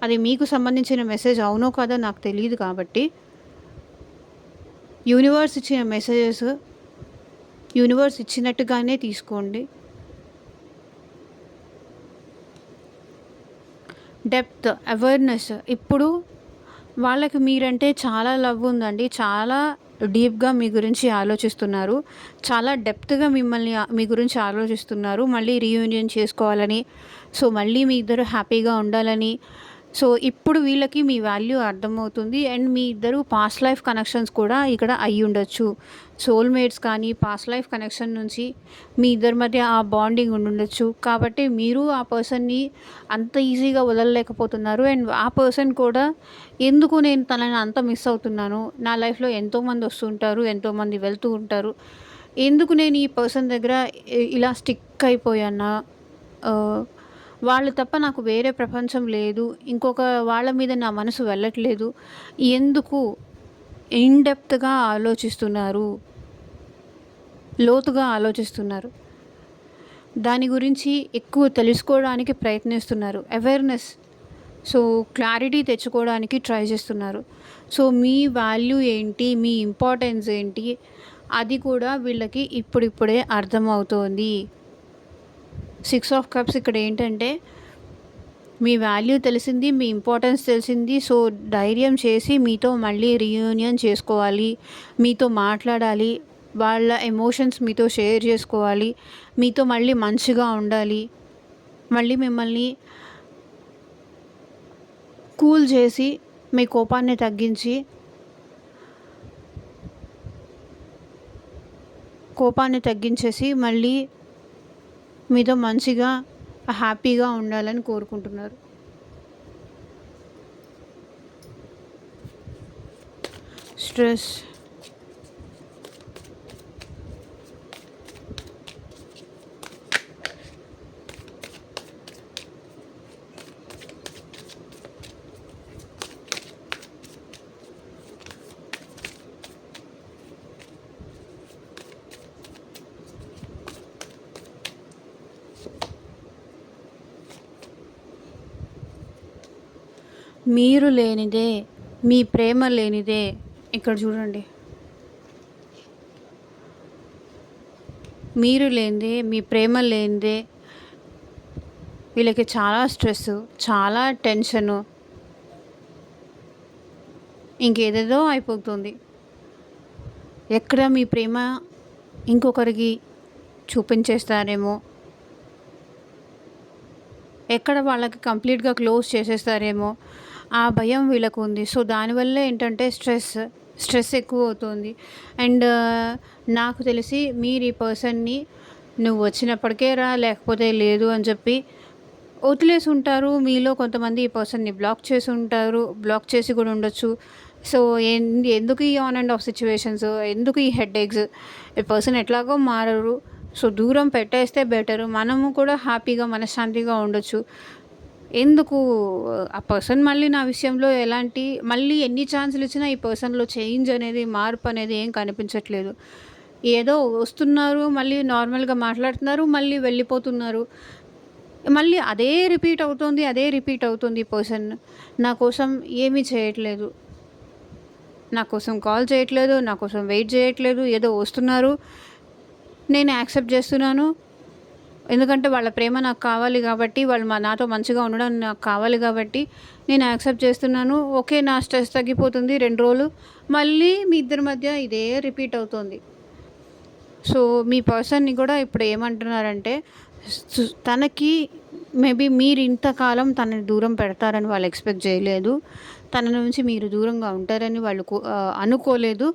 అది మీకు సంబంధించిన మెసేజ్ అవునో కాదో నాకు తెలీదు కాబట్టి, యూనివర్స్ ఇచ్చిన మెసేజెస్ యూనివర్స్ ఇచ్చినట్టుగానే తీసుకోండి. Depth, awareness. ఇప్పుడు వాళ్ళకి మీరంటే చాలా లవ్ ఉందండి. చాలా డీప్‌గా మీ గురించి ఆలోచిస్తున్నారు. చాలా డెప్త్‌గా మీ గురించి ఆలోచిస్తున్నారు. మళ్ళీ రీయూనియన్ చేసుకోవాలని. సో మళ్ళీ మీ ఇద్దరు హ్యాపీగా ఉండాలని. సో ఇప్పుడు వీళ్ళకి మీ వాల్యూ అర్థమవుతుంది. అండ్ మీ ఇద్దరు పాస్ట్ లైఫ్ కనెక్షన్స్ కూడా ఇక్కడ అయ్యుండొచ్చు. సోల్‌మేట్స్ కానీ పాస్ట్ లైఫ్ కనెక్షన్ నుంచి మీ ఇద్దరి మధ్య ఆ బాండింగ్ ఉండుండొచ్చు. కాబట్టి మీరు ఆ పర్సన్‌ని అంత ఈజీగా వదలలేకపోతున్నారు. అండ్ ఆ పర్సన్ కూడా ఎందుకు నేను తనని అంత మిస్ అవుతున్నాను. నా లైఫ్‌లో ఎంతోమంది వస్తుంటారు, ఎంతోమంది వెళ్తూ ఉంటారు. ఎందుకు నేను ఈ పర్సన్ దగ్గర ఇలా స్టిక్ అయిపోయానా? వాళ్ళు తప్ప నాకు వేరే ప్రపంచం లేదు. ఇంకొక వాళ్ళ మీద నా మనసు వెళ్ళట్లేదు. ఎందుకు ఇన్ డెప్త్‌గా ఆలోచిస్తున్నారు. లోతుగా ఆలోచిస్తున్నారు. దాని గురించి ఎక్కువ తెలుసుకోవడానికి ప్రయత్నిస్తున్నారు. అవేర్‌నెస్. సో క్లారిటీ తెచ్చుకోవడానికి ట్రై చేస్తున్నారు. సో మీ వాల్యూ ఏంటి? మీ ఇంపార్టెన్స్ ఏంటి? అది కూడా వీళ్ళకి ఇప్పుడిప్పుడే అర్థమవుతోంది. 6 ఆఫ్ కప్స్ ఇక్కడ ఏంటంటే మీ వాల్యూ తెలిసింది, మీ ఇంపార్టెన్స్ తెలిసింది. సో ధైర్యం చేసి మీతో మళ్ళీ రీయూనియన్ చేసుకోవాలి, మీతో మాట్లాడాలి, వాళ్ళ ఎమోషన్స్ మీతో షేర్ చేసుకోవాలి, మీతో మళ్ళీ మంచిగా ఉండాలి, మళ్ళీ మిమ్మల్ని కూల్ చేసి మీ కోపాన్ని తగ్గించేసి మళ్ళీ మీతో మంచిగా హ్యాపీగా ఉండాలని కోరుకుంటున్నారు. స్ట్రెస్. మీరు లేనిదే, మీ ప్రేమ లేనిదే. ఇక్కడ చూడండి, మీరు లేనిదే, మీ ప్రేమ లేనిదే వీళ్ళకి చాలా స్ట్రెస్, చాలా టెన్షను, ఇంకేదేదో అయిపోతుంది. ఎక్కడ మీ ప్రేమ ఇంకొకరికి చూపించేస్తారేమో, ఎక్కడ వాళ్ళకి కంప్లీట్గా క్లోజ్ చేసేస్తారేమో ఆ భయం వీళ్ళకు ఉంది. సో దానివల్ల ఏంటంటే స్ట్రెస్ ఎక్కువ అవుతుంది. అండ్ నాకు తెలిసి మీరు ఈ పర్సన్ని నువ్వు వచ్చినప్పటికే రా, లేకపోతే లేదు అని చెప్పి వదిలేసి ఉంటారు. మీలో కొంతమంది ఈ పర్సన్ని బ్లాక్ చేసి కూడా ఉండొచ్చు. సో ఎందుకు ఈ ఆన్ అండ్ ఆఫ్ సిచ్యువేషన్స్, ఎందుకు ఈ హెడేక్స్? ఈ పర్సన్ ఎట్లాగో మారరు. సో దూరం పెట్టేస్తే బెటరు. మనము కూడా హ్యాపీగా మనశ్శాంతిగా ఉండొచ్చు. ఎందుకు ఆ పర్సన్ మళ్ళీ నా విషయంలో మళ్ళీ ఎన్ని ఛాన్సులు ఇచ్చినా ఈ పర్సన్లో చేంజ్ అనేది, మార్పు అనేది ఏం కనిపించట్లేదు. ఏదో వస్తున్నారు, మళ్ళీ నార్మల్గా మాట్లాడుతున్నారు, మళ్ళీ వెళ్ళిపోతున్నారు. మళ్ళీ అదే రిపీట్ అవుతుంది. పర్సన్ నా కోసం ఏమీ చేయట్లేదు, నా కోసం కాల్ చేయట్లేదు, నా కోసం వెయిట్ చేయట్లేదు. ఏదో వస్తున్నారు, నేను యాక్సెప్ట్ చేస్తున్నాను, ఎందుకంటే వాళ్ళ ప్రేమ నాకు కావాలి కాబట్టి, వాళ్ళు నాతో మంచిగా ఉండడం నాకు కావాలి కాబట్టి నేను యాక్సెప్ట్ చేస్తున్నాను. ఓకే. నా స్ట్రెస్ తగ్గిపోతుంది 2 రోజులు. మళ్ళీ మీ ఇద్దరి మధ్య ఇదే రిపీట్ అవుతుంది. సో, మీ పర్సన్‌ని కూడా ఇప్పుడు ఏమంటున్నారంటే తనకి మేబీ మీరు ఇంతకాలం తనని దూరం పెడతారని వాళ్ళు ఎక్స్‌పెక్ట్ చేయలేదు. తన నుంచి మీరు దూరంగా ఉంటారని వాళ్ళు అనుకోలేదు.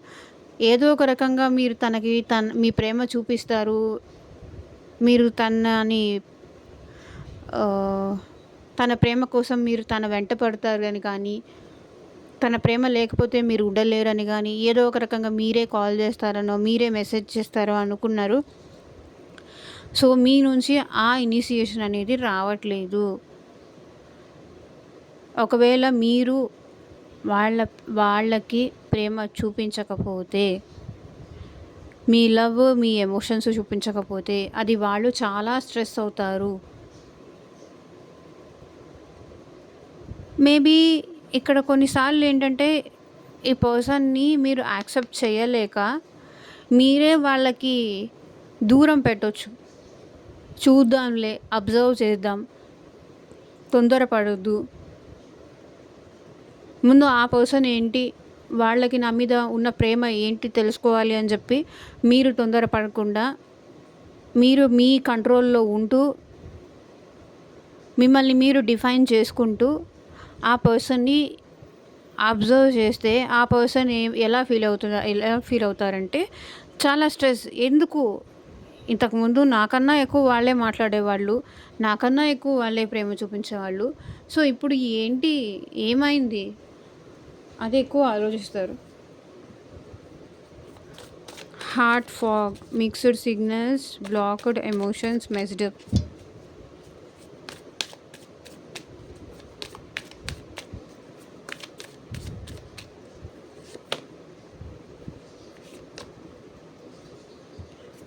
ఏదో ఒక రకంగా మీరు తనకి మీ ప్రేమ చూపిస్తారు. మీరు తనని తన ప్రేమ కోసం మీరు తన వెంట పడతారని కానీ, తన ప్రేమ లేకపోతే మీరు ఉండలేరని కానీ, ఏదో ఒక రకంగా మీరే కాల్ చేస్తారనో, మీరే మెసేజ్ చేస్తారో అనుకున్నారు. సో, మీ నుంచి ఆ ఇనిషియేషన్ అనేది రావట్లేదు. ఒకవేళ మీరు వాళ్ళకి ప్రేమ చూపించకపోతే, మీ లవ్, మీ ఎమోషన్స్ చూపించకపోతే అది వాళ్ళు చాలా స్ట్రెస్ అవుతారు. మేబీ ఇక్కడ కొన్నిసార్లు ఏంటంటే ఈ పర్సన్‌ని మీరు యాక్సెప్ట్ చేయలేక మీరే వాళ్ళకి దూరం పెట్టొచ్చు. చూద్దాంలే, అబ్జర్వ్ చేద్దాం, తొందరపడొద్దు. ముందు ఆ పర్సన్ ఏంటి, వాళ్ళకి నా మీద ఉన్న ప్రేమ ఏంటి తెలుసుకోవాలి అని చెప్పి మీరు తొందరపడకుండా, మీరు మీ కంట్రోల్‌లో ఉంటూ, మిమ్మల్ని మీరు డిఫైన్ చేసుకుంటూ ఆ పర్సన్‌ని అబ్జర్వ్ చేస్తే ఆ పర్సన్ ఎలా ఫీల్ అవుతారంటే చాలా స్ట్రెస్. ఎందుకు ఇంతకుముందు నాకన్నా ఎక్కువ వాళ్ళే మాట్లాడేవాళ్ళు, నాకన్నా ఎక్కువ వాళ్ళే ప్రేమ చూపించేవాళ్ళు. సో, ఇప్పుడు ఏంటి, ఏమైంది, అది ఎక్కువ ఆలోచిస్తారు. Heart fog, mixed signals, blocked emotions, messed up.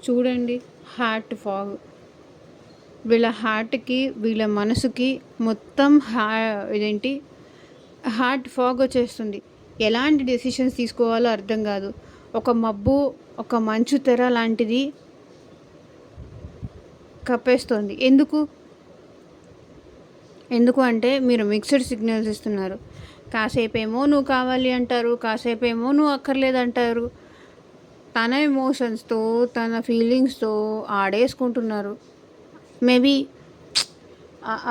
చూడండి, హార్ట్ ఫాగ్. వీళ్ళ హార్ట్‌కి, వీళ్ళ మనసుకి మొత్తం ఇదేంటి హార్ట్ ఫాగ్ వచ్చేస్తుంది. ఎలాంటి డెసిషన్స్ తీసుకోవాలో అర్థం కాదు. ఒక మబ్బు, ఒక మంచు తెర లాంటిది కప్పేస్తుంది. ఎందుకు అంటే మీరు మిక్స్డ్ సిగ్నల్స్ ఇస్తున్నారు. కాసేపేమో నువ్వు కావాలి అంటారు, కాసేపేమో నువ్వు అక్కర్లేదంటారు. తన ఎమోషన్స్‌తో, తన ఫీలింగ్స్‌తో ఆడేసుకుంటున్నారు. మేబీ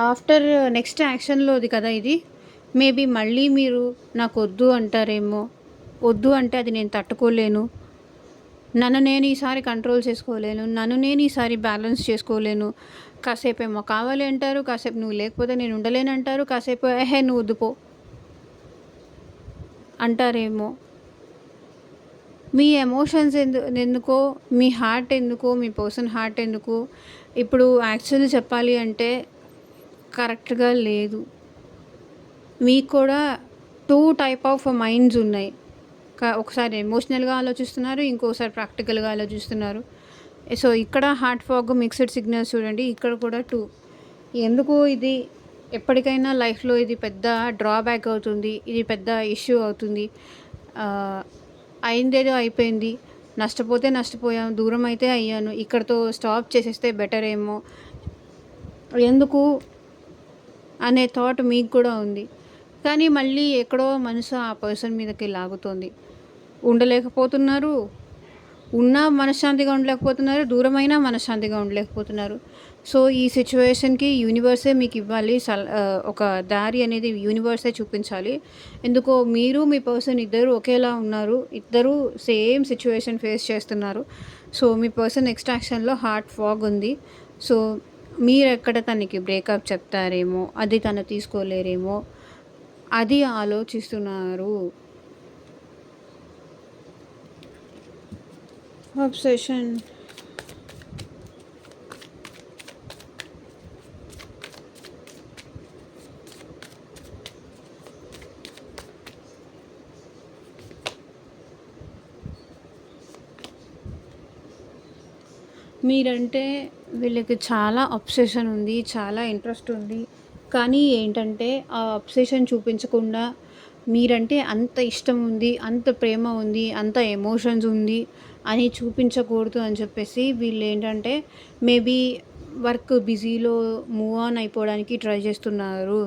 ఆఫ్టర్ నెక్స్ట్ యాక్షన్‌లోది కదా ఇది. మేబీ మళ్ళీ మీరు నాకొద్దు అంటారేమో. వద్దు అంటే అది నేను తట్టుకోలేను. నన్ను నేను ఈసారి కంట్రోల్ చేసుకోలేను. నన్ను నేను ఈసారి బ్యాలెన్స్ చేసుకోలేను. కాసేపేమో కావాలి అంటారు, కాసేపు నువ్వు లేకపోతే నేను ఉండలేనంటారు, కాసేపు ఏహే నువ్వు వద్దు పో అంటారేమో. మీ ఎమోషన్స్ ఎందుకో, మీ హార్ట్ ఎందుకో, మీ పర్సన్ హార్ట్ ఎందుకో ఇప్పుడు యాక్చువల్లీ చెప్పాలి అంటే కరెక్ట్‌గా లేదు. మీకు కూడా 2 టైప్ ఆఫ్ మైండ్స్ ఉన్నాయి. ఒకసారి ఎమోషనల్‌గా ఆలోచిస్తున్నారు, ఇంకోసారి ప్రాక్టికల్‌గా ఆలోచిస్తున్నారు. సో, ఇక్కడ హార్ట్ ఫాగ్, మిక్స్డ్ సిగ్నల్స్ చూడండి. ఇక్కడ కూడా 2. ఎందుకు ఇది ఎప్పటికైనా లైఫ్‌లో ఇది పెద్ద డ్రాబ్యాక్ అవుతుంది. ఇది పెద్ద ఇష్యూ అవుతుంది. అయిందేదో అయిపోయింది. నష్టపోతే నష్టపోయాం, దూరం అయితే అయ్యాను. ఇక్కడితో స్టాప్ చేసేస్తే బెటర్ ఏమో. ఎందుకు అనే థాట్ మీకు కూడా ఉంది. కానీ మళ్ళీ ఎక్కడో మనసు ఆ పర్సన్ మీదకి లాగుతోంది. ఉండలేకపోతున్నారు. ఉన్నా మనశ్శాంతిగా ఉండలేకపోతున్నారు. దూరమైనా మనశ్శాంతిగా ఉండలేకపోతున్నారు. సో, ఈ సిచ్యువేషన్‌కి యూనివర్సే మీకు ఇవ్వాలి. ఒక దారి అనేది యూనివర్సే చూపించాలి. ఎందుకో మీరు, మీ పర్సన్ ఇద్దరు ఒకేలా ఉన్నారు. ఇద్దరూ సేమ్ సిచ్యువేషన్ ఫేస్ చేస్తున్నారు. సో, మీ పర్సన్ నెక్స్ట్ యాక్షన్‌లో హార్ట్ ఫాగ్ ఉంది. సో, మీరెక్కడ తనకి బ్రేకప్ చెప్తారేమో, అది తను తీసుకోలేరేమో, అది ఆలోచిస్తున్నారు. అబ్సెషన్. మీరంటే వీళ్ళకి చాలా అబ్సెషన్ ఉంది. చాలా ఇంట్రెస్ట్ ఉంది. కానీ ఏంటంటే ఆ అబ్సెషన్ చూపించకుండా మీరంటే అంత ఇష్టం ఉంది, అంత ప్రేమ ఉంది, అంత ఎమోషన్స్ ఉంది అని చూపించకూడదు అని చెప్పేసి వీళ్ళేంటంటే మేబీ వర్క్ బిజీలో మూవ్ ఆన్ అయిపోవడానికి ట్రై చేస్తున్నారు.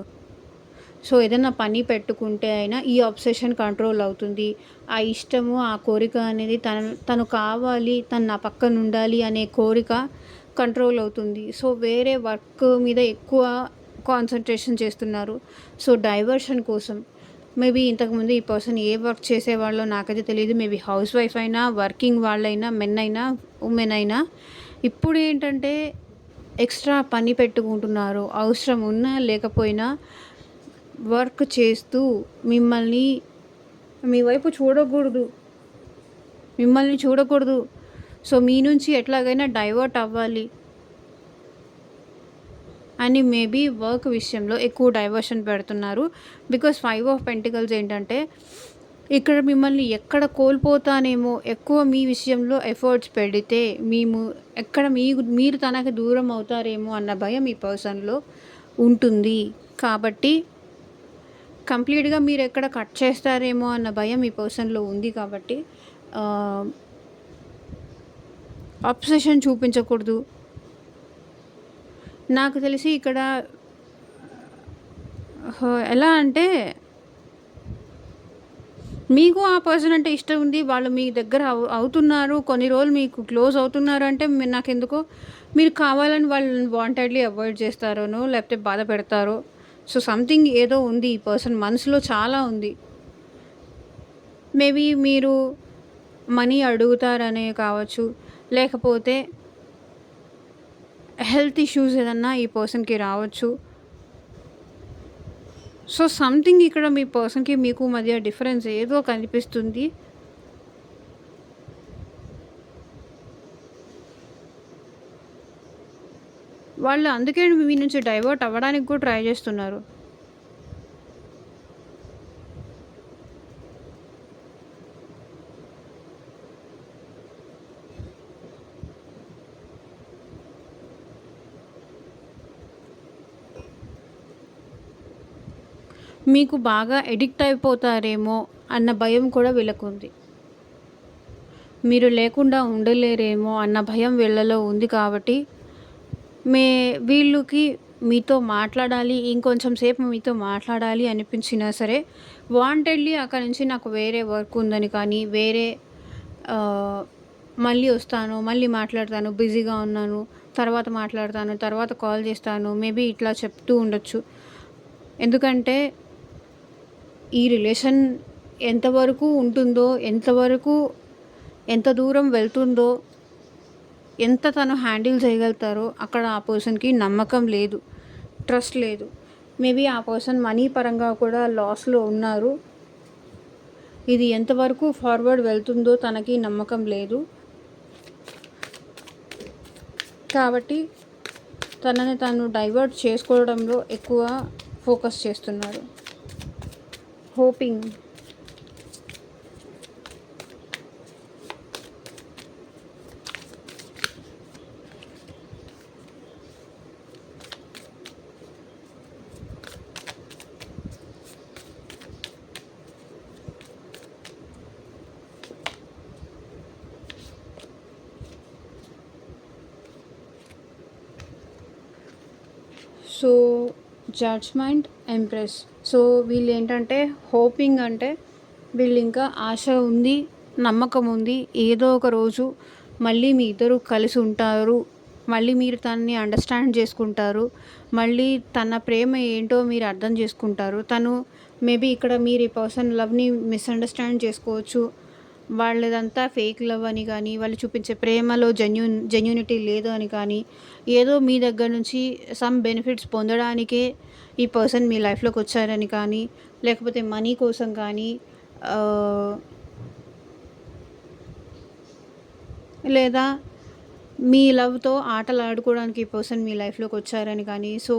సో, ఏదన్నా పని పెట్టుకుంటే అయినా ఈ అబ్సెషన్ కంట్రోల్ అవుతుంది. ఆ ఇష్టము, ఆ కోరిక అనేది తను కావాలి, తను నా పక్కన ఉండాలి అనే కోరిక కంట్రోల్ అవుతుంది. సో, వేరే వర్క్ మీద ఎక్కువ కాన్సంట్రేషన్ చేస్తున్నారు. సో, డైవర్షన్ కోసం మేబీ ఇంతకుముందు ఈ పర్సన్ ఏ వర్క్ చేసేవాళ్ళో నాకైతే తెలీదు. మేబీ హౌస్ వైఫ్ అయినా, వర్కింగ్ వాళ్ళైనా, మెన్ అయినా, ఉమెన్ అయినా ఇప్పుడేంటంటే ఎక్స్‌ట్రా పని పెట్టుకుంటున్నారు. అవసరం ఉన్నా లేకపోయినా వర్క్ చేస్తూ మిమ్మల్ని మీ వైపు చూడకూడదు. మిమ్మల్ని చూడకూడదు. సో, మీ నుంచి ఎట్లాగైనా డైవర్ట్ అవ్వాలి అని మేబీ వర్క్ విషయంలో ఎక్కువ డైవర్షన్ పెడుతున్నారు. బికాజ్ 5 ఆఫ్ పెంటికల్స్ ఏంటంటే ఇక్కడ మిమ్మల్ని ఎక్కడ కోల్పోతానేమో, ఎక్కువ మీ విషయంలో ఎఫర్ట్స్ పెడితే ఎక్కడ మీరు తనకి దూరం అవుతారేమో అన్న భయం ఈ పర్సన్‌లో ఉంటుంది. కాబట్టి కంప్లీట్‌గా మీరెక్కడ కట్ చేస్తారేమో అన్న భయం ఈ పర్సన్‌లో ఉంది కాబట్టి అబ్సెషన్ చూపించకూడదు. నాకు తెలిసి ఇక్కడ ఎలా అంటే మీకు ఆ పర్సన్ అంటే ఇష్టం ఉంది. వాళ్ళు మీ దగ్గర అవుతున్నారు. కొన్ని రోజులు మీకు క్లోజ్ అవుతున్నారు అంటే నాకెందుకో మీరు కావాలని వాళ్ళని వాంటెడ్‌లీ అవాయిడ్ చేస్తారోనో, లేకపోతే బాధ పెడతారో. సో, సంథింగ్ ఏదో ఉంది ఈ పర్సన్ మనసులో చాలా ఉంది. మేబీ మీరు మనీ అడుగుతారనే కావచ్చు, లేకపోతే హెల్త్ ఇష్యూస్ ఏదన్నా ఈ పర్సన్‌కి రావచ్చు. సో, సంథింగ్ ఇక్కడ మీ పర్సన్‌కి మీకు మధ్య డిఫరెన్స్ ఏదో కనిపిస్తుంది. వాళ్ళు అందుకే మీ నుంచి డైవర్ట్ అవ్వడానికి కూడా ట్రై చేస్తున్నారు. మీకు బాగా ఎడిక్ట్ అయిపోతారేమో అన్న భయం కూడా వీళ్ళకుంది. మీరు లేకుండా ఉండలేరేమో అన్న భయం వీళ్ళలో ఉంది కాబట్టి వీళ్ళకి మీతో మాట్లాడాలి, ఇంకొంచెం సేపు మీతో మాట్లాడాలి అనిపించినా సరే వాంటెడ్‌లీ అక్కడి నుంచి నాకు వేరే వర్క్ ఉందని కానీ, వేరే మళ్ళీ వస్తాను, మళ్ళీ మాట్లాడతాను, బిజీగా ఉన్నాను, తర్వాత మాట్లాడతాను, తర్వాత కాల్ చేస్తాను, మేబీ ఇట్లా చెప్తూ ఉండొచ్చు. ఎందుకంటే ఈ రిలేషన్ ఎంతవరకు ఉంటుందో, ఎంత దూరం వెళ్తుందో, ఎంత తను హ్యాండిల్ చేయగలుగుతారో అక్కడ ఆ పర్సన్‌కి నమ్మకం లేదు, ట్రస్ట్ లేదు. మేబీ ఆ పర్సన్ మనీ పరంగా కూడా లాస్‌లో ఉన్నారు. ఇది ఎంతవరకు ఫార్వర్డ్ వెళ్తుందో తనకి నమ్మకం లేదు. కాబట్టి తనని తను డైవర్ట్ చేసుకోవడంలో ఎక్కువ ఫోకస్ చేస్తున్నారు. Hoping so judgement, impress. So వీళ్ళు ఏంటంటే హోపింగ్ అంటే వీళ్ళు ఇంకా ఆశ ఉంది, నమ్మకం ఉంది. ఏదో ఒక రోజు మళ్ళీ మీ ఇద్దరు కలిసి ఉంటారు. మళ్ళీ మీరు తనని అండర్స్టాండ్ చేసుకుంటారు. మళ్ళీ తన ప్రేమ ఏంటో మీరు అర్థం చేసుకుంటారు. తను మేబీ ఇక్కడ మీరు ఈ పర్సన్ లవ్‌ని మిస్‌అండర్‌స్టాండ్ చేసుకోవచ్చు. వాళ్ళదంతా ఫేక్ లవ్ అని కానీ, వాళ్ళు చూపించే ప్రేమలో జెన్యూనిటీ లేదు అని కానీ, ఏదో మీ దగ్గర నుంచి సమ్ బెనిఫిట్స్ పొందడానికే ఈ పర్సన్ మీ లైఫ్‌లోకి వచ్చారని కానీ, లేకపోతే మనీ కోసం కానీ, లేదా మీ లవ్‌తో ఆటలాడుకోవడానికి ఈ పర్సన్ మీ లైఫ్‌లోకి వచ్చారని కానీ, సో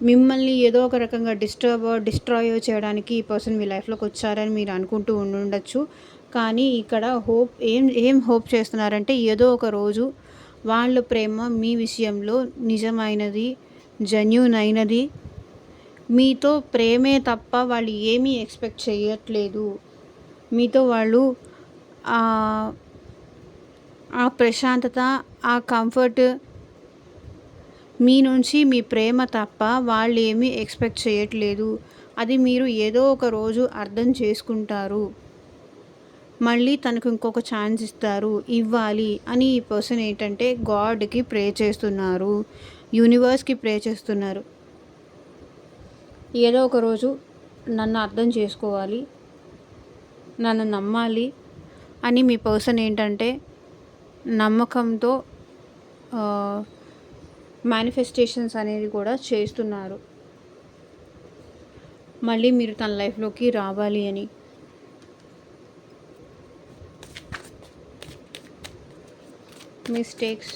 మిమ్మల్ని ఏదో ఒక రకంగా డిస్ట్రాయ్ చేయడానికి ఈ పర్సన్ మీ లైఫ్‌లోకి వచ్చారని మీరు అనుకుంటూ ఉండుండొచ్చు. కానీ ఇక్కడ ఏం హోప్ చేస్తున్నారంటే ఏదో ఒక రోజు వాళ్ళ ప్రేమ మీ విషయంలో నిజమైనది, జెన్యూన్ అయినది. మీతో ప్రేమే తప్ప వాళ్ళు ఏమీ ఎక్స్పెక్ట్ చేయట్లేదు. మీతో వాళ్ళు ఆ ప్రశాంతత, ఆ కంఫర్ట్, మీ నుంచి మీ ప్రేమ తప్ప వాళ్ళు ఏమీ ఎక్స్పెక్ట్ చేయట్లేదు. అది మీరు ఏదో ఒక రోజు అర్థం చేసుకుంటారు. మళ్ళీ తనకు ఇంకొక ఛాన్స్ ఇస్తారు, ఇవ్వాలి అని ఈ పర్సన్ ఏంటంటే గాడ్‌కి ప్రే చేస్తున్నారు. యూనివర్స్‌కి ప్రే చేస్తున్నారు. ఏదో ఒక రోజు నన్ను అర్థం చేసుకోవాలి, నన్ను నమ్మాలి అని మీ పర్సన్ ఏంటంటే నమ్మకంతో మేనిఫెస్టేషన్స్ అనేది కూడా చేస్తున్నారు. మళ్ళీ మీరు తన లైఫ్‌లోకి రావాలి అని. మిస్టేక్స్.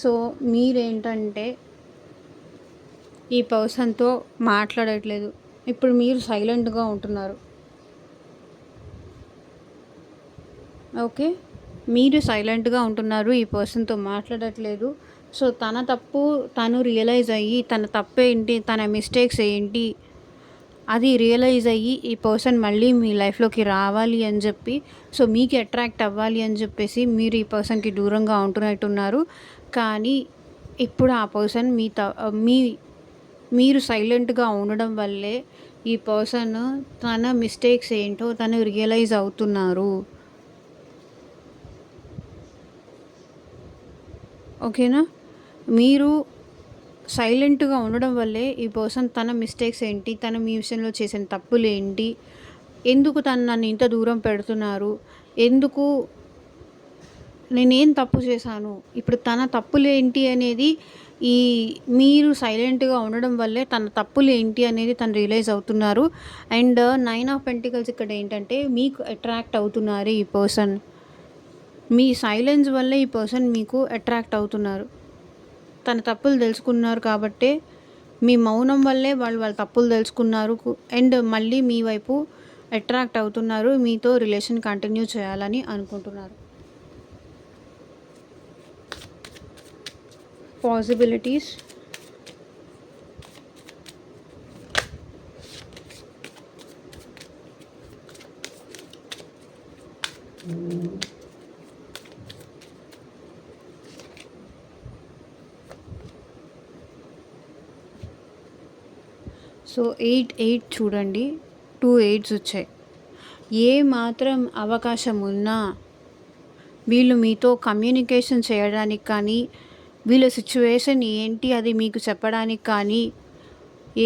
సో మీరేంటంటే ఈ పర్సన్‌తో మాట్లాడట్లేదు. ఇప్పుడు మీరు సైలెంట్‌గా ఉంటున్నారు. ఓకే. మీరు సైలెంట్‌గా ఉంటున్నారు. ఈ పర్సన్‌తో మాట్లాడట్లేదు. సో తన తప్పు తను రియలైజ్ అయ్యి, తన తప్పేంటి, తన మిస్టేక్స్ ఏంటి, అది రియలైజ్ అయ్యి ఈ పర్సన్ మళ్ళీ మీ లైఫ్‌లోకి రావాలి అని చెప్పి, సో మీకు అట్రాక్ట్ అవ్వాలి అని చెప్పేసి మీరు ఈ పర్సన్‌కి దూరంగా ఉంటున్నట్టున్నారు. కానీ ఇప్పుడు ఆ పర్సన్ మీరు సైలెంట్‌గా ఉండడం వల్లే ఈ పర్సన్ తన మిస్టేక్స్ ఏంటో తను రియలైజ్ అవుతున్నారు. ఓకేనా? మీరు సైలెంట్‌గా ఉండడం వల్లే ఈ పర్సన్ తన మిస్టేక్స్ ఏంటి, తను మీ విషయంలో చేసిన తప్పులేంటి, ఎందుకు తను నన్ను ఇంత దూరం పెడుతున్నారు, ఎందుకు నేనేం తప్పు చేశాను, ఇప్పుడు తన తప్పులేంటి అనేది ఈ మీరు సైలెంట్‌గా ఉండడం వల్లే తన తప్పులేంటి అనేది తను రియలైజ్ అవుతున్నారు. అండ్ 9 ఆఫ్ పెంటికల్స్ ఇక్కడ ఏంటంటే మీకు అట్రాక్ట్ అవుతున్నారు ఈ పర్సన్. మీ సైలెన్స్ వల్లే ఈ పర్సన్ మీకు అట్రాక్ట్ అవుతున్నారు. తన తప్పులు తెలుసుకున్నారు కాబట్టే మీ మౌనం వల్లే వాళ్ళ తప్పులు తెలుసుకున్నారు. అండ్ మళ్ళీ మీ వైపు అట్రాక్ట్ అవుతున్నారు. మీతో రిలేషన్ కంటిన్యూ చేయాలని అనుకుంటున్నారు. పాసిబిలిటీస్. సో 8 చూడండి, 2 8s వచ్చాయి. ఏ మాత్రం అవకాశం ఉన్నా వీళ్ళు మీతో కమ్యూనికేషన్ చేయడానికి కానీ, వీళ్ళ సిచ్యువేషన్ ఏంటి అది మీకు చెప్పడానికి కానీ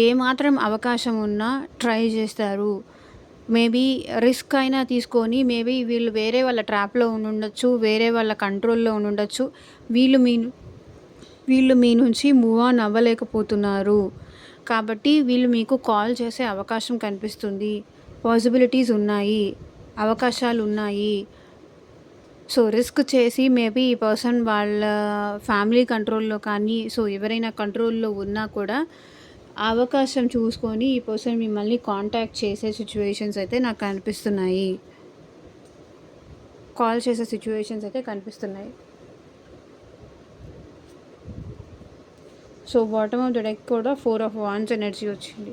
ఏమాత్రం అవకాశం ఉన్నా ట్రై చేస్తారు. మేబీ రిస్క్ అయినా తీసుకొని, మేబీ వీళ్ళు వేరే వాళ్ళ ట్రాప్‌లో ఉండుండొచ్చు, వేరే వాళ్ళ కంట్రోల్‌లో ఉండుండొచ్చు. వీళ్ళు మీ నుంచి మూవ్ ఆన్ అవ్వలేకపోతున్నారు. కాబట్టి వీళ్ళు మీకు కాల్ చేసే అవకాశం కనిపిస్తుంది. పాసిబిలిటీస్ ఉన్నాయి, అవకాశాలు ఉన్నాయి. సో రిస్క్ చేసి మేబీ ఈ పర్సన్ వాళ్ళ ఫ్యామిలీ కంట్రోల్‌లో కానీ, సో ఎవరైనా కంట్రోల్‌లో ఉన్నా కూడా అవకాశం చూసుకొని ఈ పర్సన్ మిమ్మల్ని కాంటాక్ట్ చేసే సిచ్యువేషన్స్ అయితే నాకు కనిపిస్తున్నాయి. కాల్ చేసే సిచ్యువేషన్స్ అయితే కనిపిస్తున్నాయి. So bottom of the deck కూడా 4 ఆఫ్ వాండ్స్ ఎనర్జీ వచ్చింది.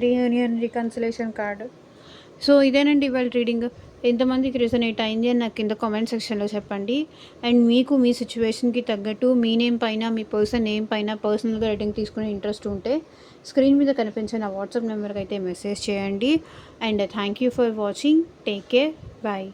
Reunion, reconciliation card. సో ఇదేనండి ఇవాళ రీడింగ్. ఎంతమందికి రిజనేట్ అయింది అని నాకు కింద కామెంట్ సెక్షన్లో చెప్పండి. అండ్ మీకు మీ సిచ్యువేషన్కి తగ్గట్టు మీ నేమ్ పైన, మీ పర్సన్ నేమ్ పైన పర్సనల్గా రీడింగ్ తీసుకునే ఇంట్రెస్ట్ ఉంటే స్క్రీన్ మీద కనిపించే నా వాట్సాప్ నెంబర్కి అయితే మెసేజ్ చేయండి. And thank you for watching. Take care. Bye.